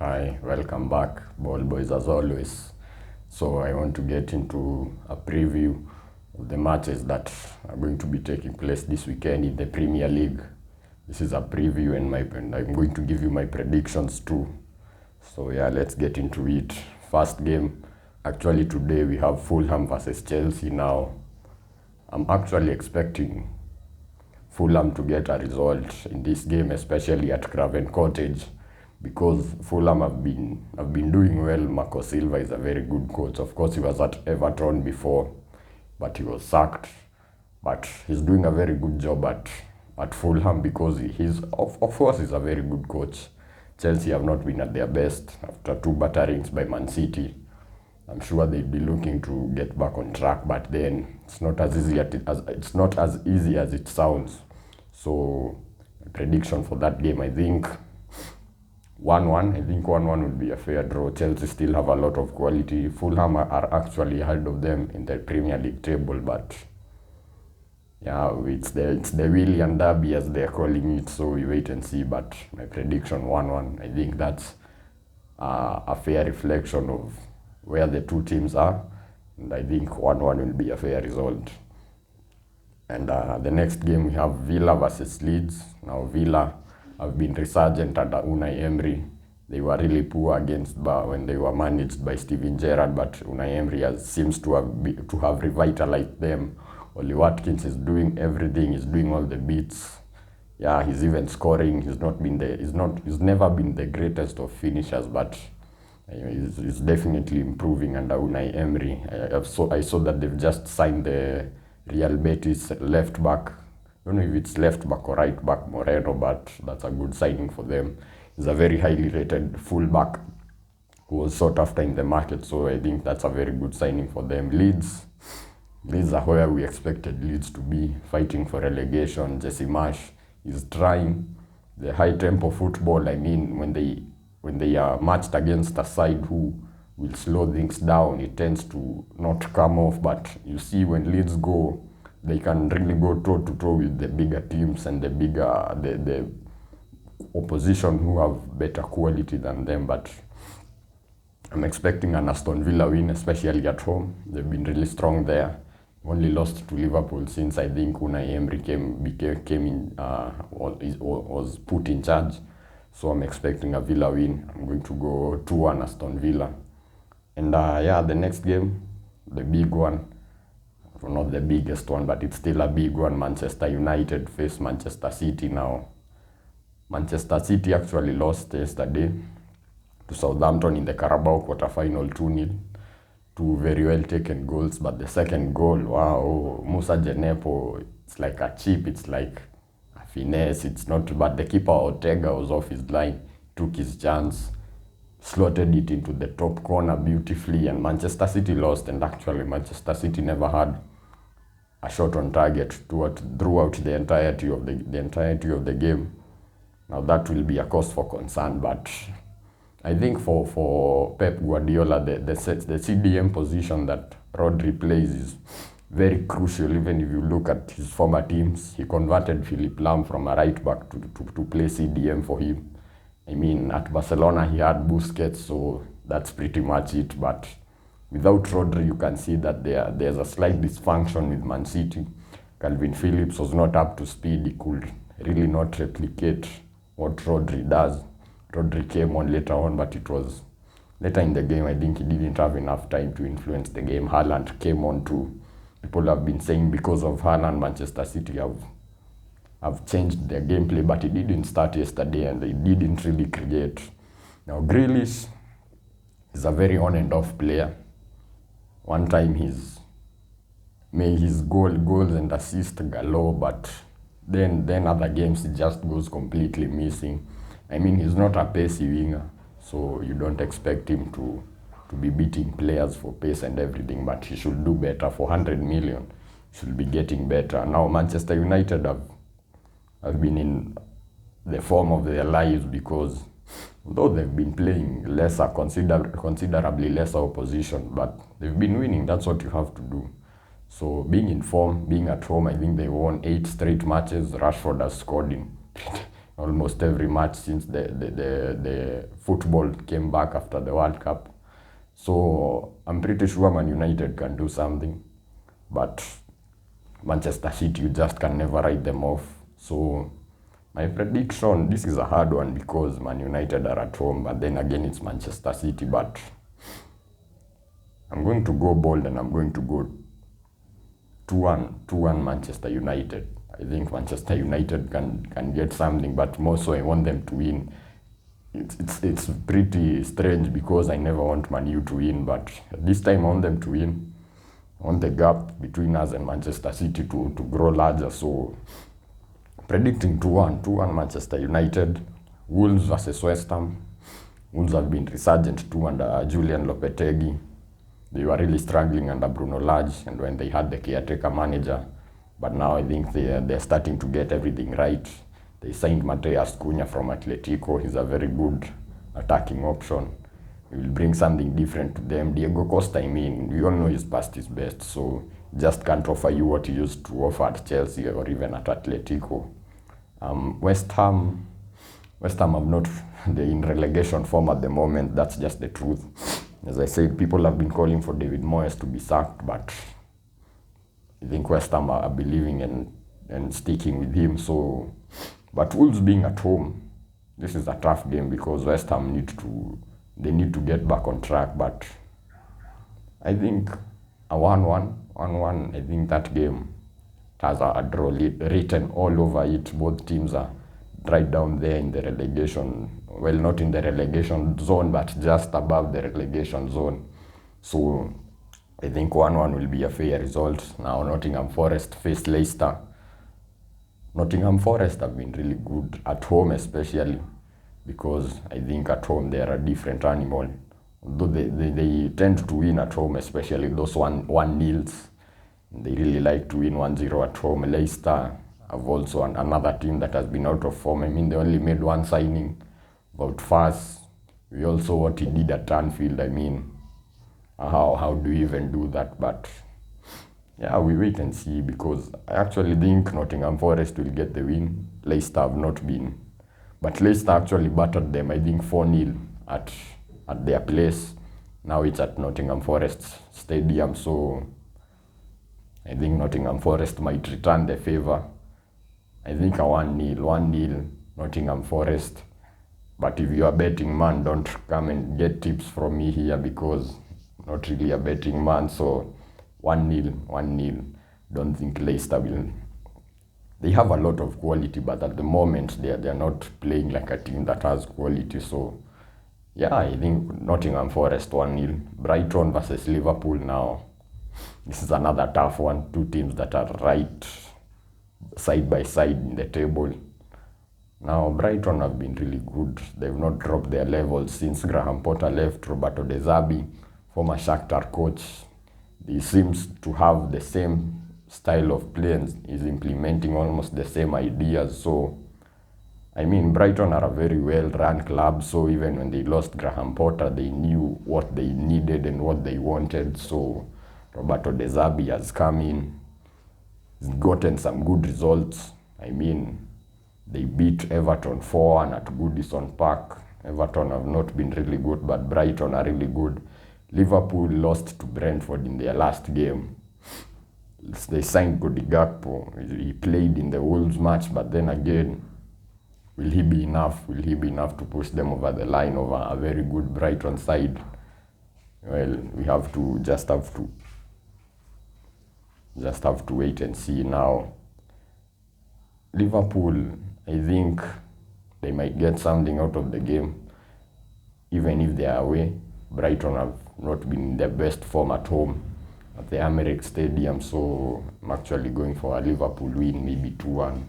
Hi, welcome back, ball boys, as always. So I want to get into a preview of the matches that are going to be taking place this weekend in the Premier League. This is a preview and I'm going to give you my predictions too. So yeah, let's get into it. First game, actually today we have Fulham versus Chelsea. Now I'm actually expecting Fulham to get a result in this game, especially at Craven Cottage, because Fulham have been doing well. Marco Silva is a very good coach. Of course, he was at Everton before, but he was sacked. But he's doing a very good job at Fulham because he's of course he's a very good coach. Chelsea have not been at their best after 2 batterings by Man City. I'm sure they'd be looking to get back on track, but then it's not as easy as it sounds. So prediction for that game, I think 1-1. I think 1-1 would be a fair draw. Chelsea still have a lot of quality. Fulham are actually ahead of them in the Premier League table, but yeah, it's the Willian Derby as they're calling it, so we wait and see. But my prediction 1-1. I think that's a fair reflection of where the two teams are, and I think 1-1 will be a fair result. And the next game we have Villa versus Leeds. Now Villa have been resurgent under Unai Emery. They were really poor against when they were managed by Steven Gerrard, but Unai Emery seems to have revitalized them. Oli Watkins is doing everything. He's doing all the beats. Yeah, he's even scoring. He's never been the greatest of finishers, but he's definitely improving under Unai Emery. I saw that they've just signed the Real Betis left back. I don't know if it's left back or right back, Moreno, but that's a good signing for them. He's a very highly rated full back who was sought after in the market, so I think that's a very good signing for them. Leeds are where we expected Leeds to be, fighting for relegation. Jesse Marsh is trying the high tempo football. I mean, when they are matched against a side who will slow things down, it tends to not come off. But you see, when Leeds go, they can really go toe to toe with the bigger teams and the opposition who have better quality than them. But I'm expecting an Aston Villa win, especially at home. They've been really strong there. Only lost to Liverpool since I think Unai Emery was put in charge. So I'm expecting a Villa win. I'm going to go 2-1 Aston Villa. And the next game, the big one, well, not the biggest one, but it's still a big one. Manchester United face Manchester City now. Manchester City actually lost yesterday to Southampton in the Carabao quarter-final 2-0. 2 very well taken goals, but the second goal, wow, Musa Jenepo, it's like a chip, it's like a finesse, it's not, but the keeper Ortega was off his line, took his chance, slotted it into the top corner beautifully, and Manchester City lost. And actually Manchester City never had a shot on target throughout the entirety of the game. Now that will be a cause for concern, but I think for Pep Guardiola, the CDM position that Rodri plays is very crucial. Even if you look at his former teams, he converted Philipp Lahm from a right back to play CDM for him. I mean, at Barcelona he had Busquets, so that's pretty much it. But without Rodri, you can see that there's a slight dysfunction with Man City. Calvin Phillips was not up to speed. He could really not replicate what Rodri does. Rodri came on later on, but it was later in the game. I think he didn't have enough time to influence the game. Haaland came on too. People have been saying because of Haaland, Manchester City have changed their gameplay, but it didn't start yesterday and they didn't really create. Now Grealish is a very on and off player. One time he's made his goals and assists galore, but then other games he just goes completely missing. I mean, he's not a pacey winger, so you don't expect him to be beating players for pace and everything, but he should do better. For 100 million, should be getting better. Now Manchester United have been in the form of their lives, because though they've been playing considerably lesser opposition, but they've been winning. That's what you have to do. So being in form, being at home, I think they won 8 straight matches. Rashford has scored in almost every match since the football came back after the World Cup. So I'm pretty sure Man United can do something, but Manchester City, you just can never write them off. So my prediction, this is a hard one because Man United are at home, but then again it's Manchester City, but I'm going to go bold and I'm going to go 2-1 Manchester United. I think Manchester United can get something, but more so I want them to win. It's pretty strange because I never want Man U to win, but this time I want them to win. I want the gap between us and Manchester City to grow larger. So predicting 2-1 Manchester United. Wolves versus West Ham. Wolves have been resurgent too under Julian Lopetegui. They were really struggling under Bruno Lage and when they had the caretaker manager. But now I think they're starting to get everything right. They signed Mateus Cunha from Atletico. He's a very good attacking option. He will bring something different to them. Diego Costa, I mean, we all know he's past his best, so just can't offer you what he used to offer at Chelsea or even at Atletico. West Ham have not, they're in relegation form at the moment. That's just the truth. As I said, people have been calling for David Moyes to be sacked, but I think West Ham are believing and sticking with him. So, but Wolves being at home, this is a tough game because West Ham need to get back on track. But I think a 1-1, I think that game has a draw written all over it. Both teams are right down there in the relegation, well, not in the relegation zone, but just above the relegation zone. So I think 1-1 will be a fair result. Now Nottingham Forest face Leicester. Nottingham Forest have been really good at home, especially because I think at home they are a different animal. Though they tend to win at home, especially those 1-0s. They really like to win 1-0 at home. Leicester have also another team that has been out of form. I mean, they only made one signing about Fast. We also what he did at Anfield. I mean, how do you even do that? But yeah, we wait and see because I actually think Nottingham Forest will get the win. Leicester have not been. But Leicester actually battered them, I think 4-0 at their place. Now it's at Nottingham Forest Stadium, so I think Nottingham Forest might return the favor. I think a 1-0 Nottingham Forest. But if you are a betting man, don't come and get tips from me here because I'm not really a betting man. So 1-0. Don't think Leicester will. They have a lot of quality, but at the moment they're not playing like a team that has quality. So yeah, I think Nottingham Forest 1-0. Brighton versus Liverpool now. This is another tough one. Two teams that are right side by side in the table. Now, Brighton have been really good. They've not dropped their levels since Graham Potter left. Roberto De Zerbi, former Shakhtar coach, he seems to have the same style of play and is implementing almost the same ideas. So, I mean, Brighton are a very well-run club. So, even when they lost Graham Potter, they knew what they needed and what they wanted. So, Roberto De Zerbi has come in, he's gotten some good results. I mean, they beat Everton 4-1 at Goodison Park. Everton have not been really good, but Brighton are really good. Liverpool lost to Brentford in their last game. They signed Cody Gakpo. He played in the Wolves match, but then again, will he be enough? Will he be enough to push them over the line over a very good Brighton side? Well, we have to just have to wait and see now. Liverpool, I think they might get something out of the game, even if they are away. Brighton have not been in their best form at home at the Emirates Stadium, so I'm actually going for a Liverpool win, maybe 2-1.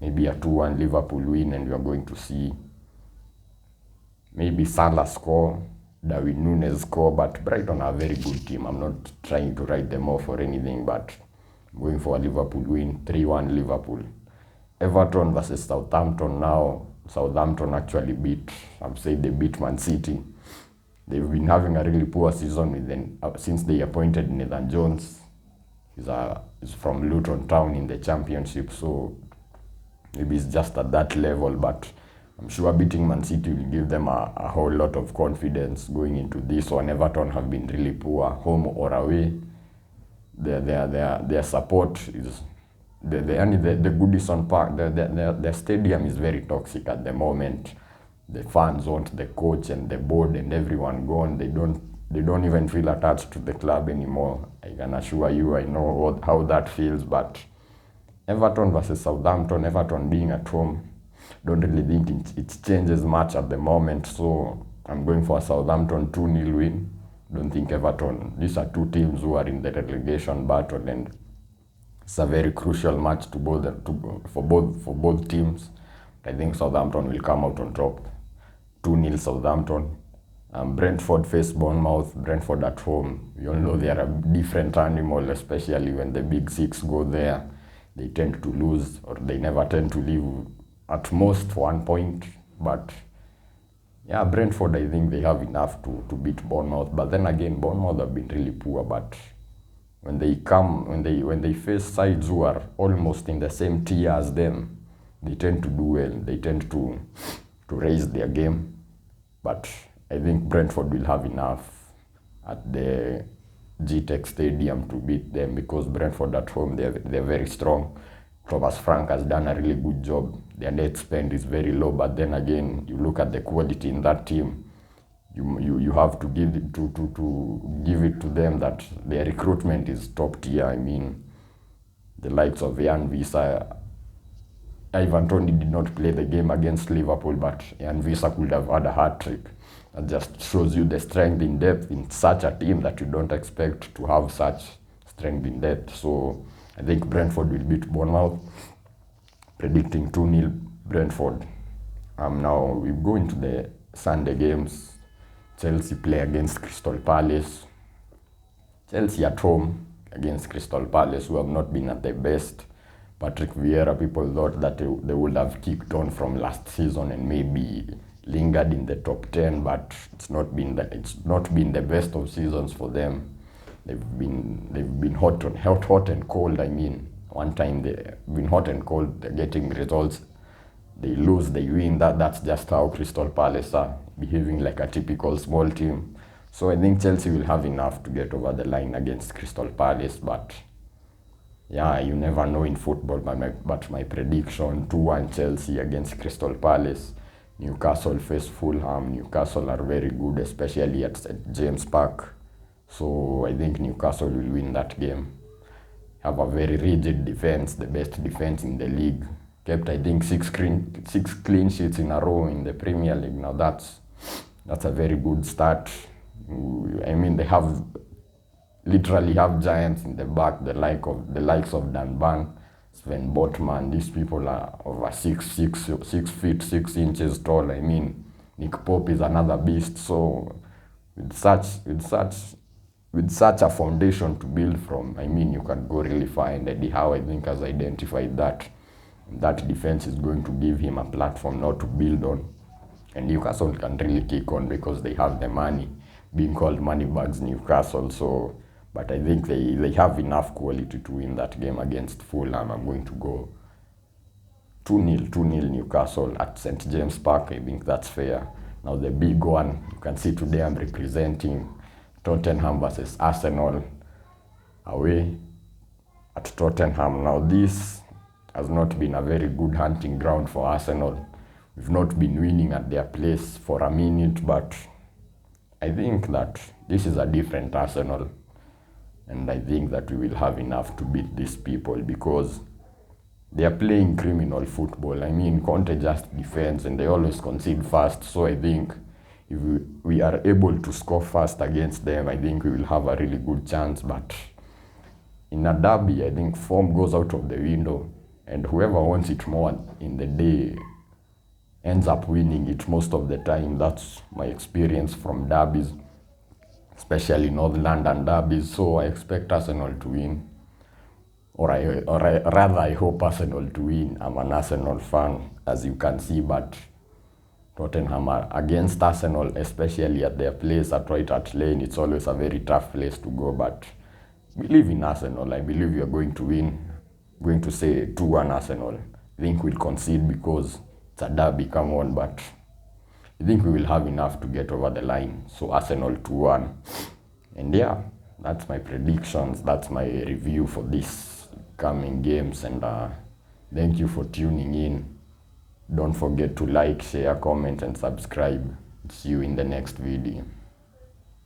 Maybe a 2-1 Liverpool win, and we are going to see maybe Salah score, Darwin Núñez score, but Brighton are a very good team. I'm not trying to write them off or anything, but I'm going for a Liverpool win, 3-1 Liverpool. Everton versus Southampton now. Southampton actually beat, I'm saying they beat Man City. They've been having a really poor season with them, since they appointed Nathan Jones. He's from Luton Town in the Championship, so maybe it's just at that level, but I'm sure beating Man City will give them a whole lot of confidence going into this one. Everton have been really poor, home or away. Their support is the Goodison Park. Their stadium is very toxic at the moment. The fans want the coach and the board and everyone gone. They don't even feel attached to the club anymore. I can assure you, I know how that feels. But Everton versus Southampton, Everton being at home, don't really think it changes much at the moment. So I'm going for a Southampton 2-0 win. Don't think Everton. These are two teams who are in the relegation battle, and it's a very crucial match for both teams. I think Southampton will come out on top. 2-0 Southampton. Brentford face Bournemouth. Brentford at home. We all know they are a different animal, especially when the big six go there. They tend to lose, or they never tend to leave at most 1 point. But yeah, Brentford, I think they have enough to beat Bournemouth. But then again, Bournemouth have been really poor. But when they face sides who are almost in the same tier as them, they tend to do well. They tend to raise their game. But I think Brentford will have enough at the GTEC Stadium to beat them, because Brentford at home, they're very strong. Thomas Frank has done a really good job. Their net spend is very low, but then again, you look at the quality in that team, you have to give it to them that their recruitment is top tier. I mean, the likes of Jan Visa, Ivan Toney did not play the game against Liverpool, but Jan Visa could have had a hat-trick. That just shows you the strength in depth in such a team that you don't expect to have such strength in depth. So I think Brentford will beat Bournemouth. Predicting 2-0 Brentford. Now we go into the Sunday games. Chelsea play against Crystal Palace. Chelsea at home against Crystal Palace, who have not been at their best. Patrick Vieira, people thought that they would have kicked on from last season and maybe lingered in the top 10, but it's not been the best of seasons for them. They've been hot and cold. I mean, one time they've been hot and cold. They're getting results. They lose, they win. That's just how Crystal Palace are behaving, like a typical small team. So I think Chelsea will have enough to get over the line against Crystal Palace. But yeah, you never know in football. But my prediction: 2-1 Chelsea against Crystal Palace. Newcastle face Fulham. Newcastle are very good, especially at St. James Park. So I think Newcastle will win that game. Have a very rigid defense, the best defense in the league. Kept, I think, six clean sheets in a row in the Premier League. Now that's a very good start. I mean, they literally have giants in the back, the likes of Dan Burn, Sven Botman. These people are over 6 feet 6 inches tall. I mean, Nick Pope is another beast. So with such a foundation to build from, I mean, you can go really far. And Eddie Howe, I think, has identified that defense is going to give him a platform now to build on. And Newcastle can really kick on because they have the money, being called Moneybags Newcastle. So, but I think they have enough quality to win that game against Fulham. I'm going to go 2-0 Newcastle at St. James Park. I think that's fair. Now the big one, you can see today I'm representing Tottenham versus Arsenal away at Tottenham. Now this has not been a very good hunting ground for Arsenal. We've not been winning at their place for a minute, but I think that this is a different Arsenal. And I think that we will have enough to beat these people because they are playing criminal football. I mean, Conte just defends and they always concede fast. So I think if we are able to score fast against them, I think we will have a really good chance. But in a derby, I think form goes out of the window. And whoever wants it more in the day ends up winning it most of the time. That's my experience from derbies, especially NorthLondon derbies. So I expect Arsenal to win. Or I hope Arsenal to win. I'm an Arsenal fan, as you can see, but Tottenham are against Arsenal, especially at their place at White Hart Lane. It's always a very tough place to go, but believe in Arsenal. I believe you're going to win. I'm going to say 2-1 Arsenal. I think we'll concede because it's a derby, come on, but I think we will have enough to get over the line. So Arsenal 2-1. And yeah, that's my predictions. That's my review for this coming games. And thank you for tuning in. Don't forget to like, share, comment, and subscribe. See you in the next video.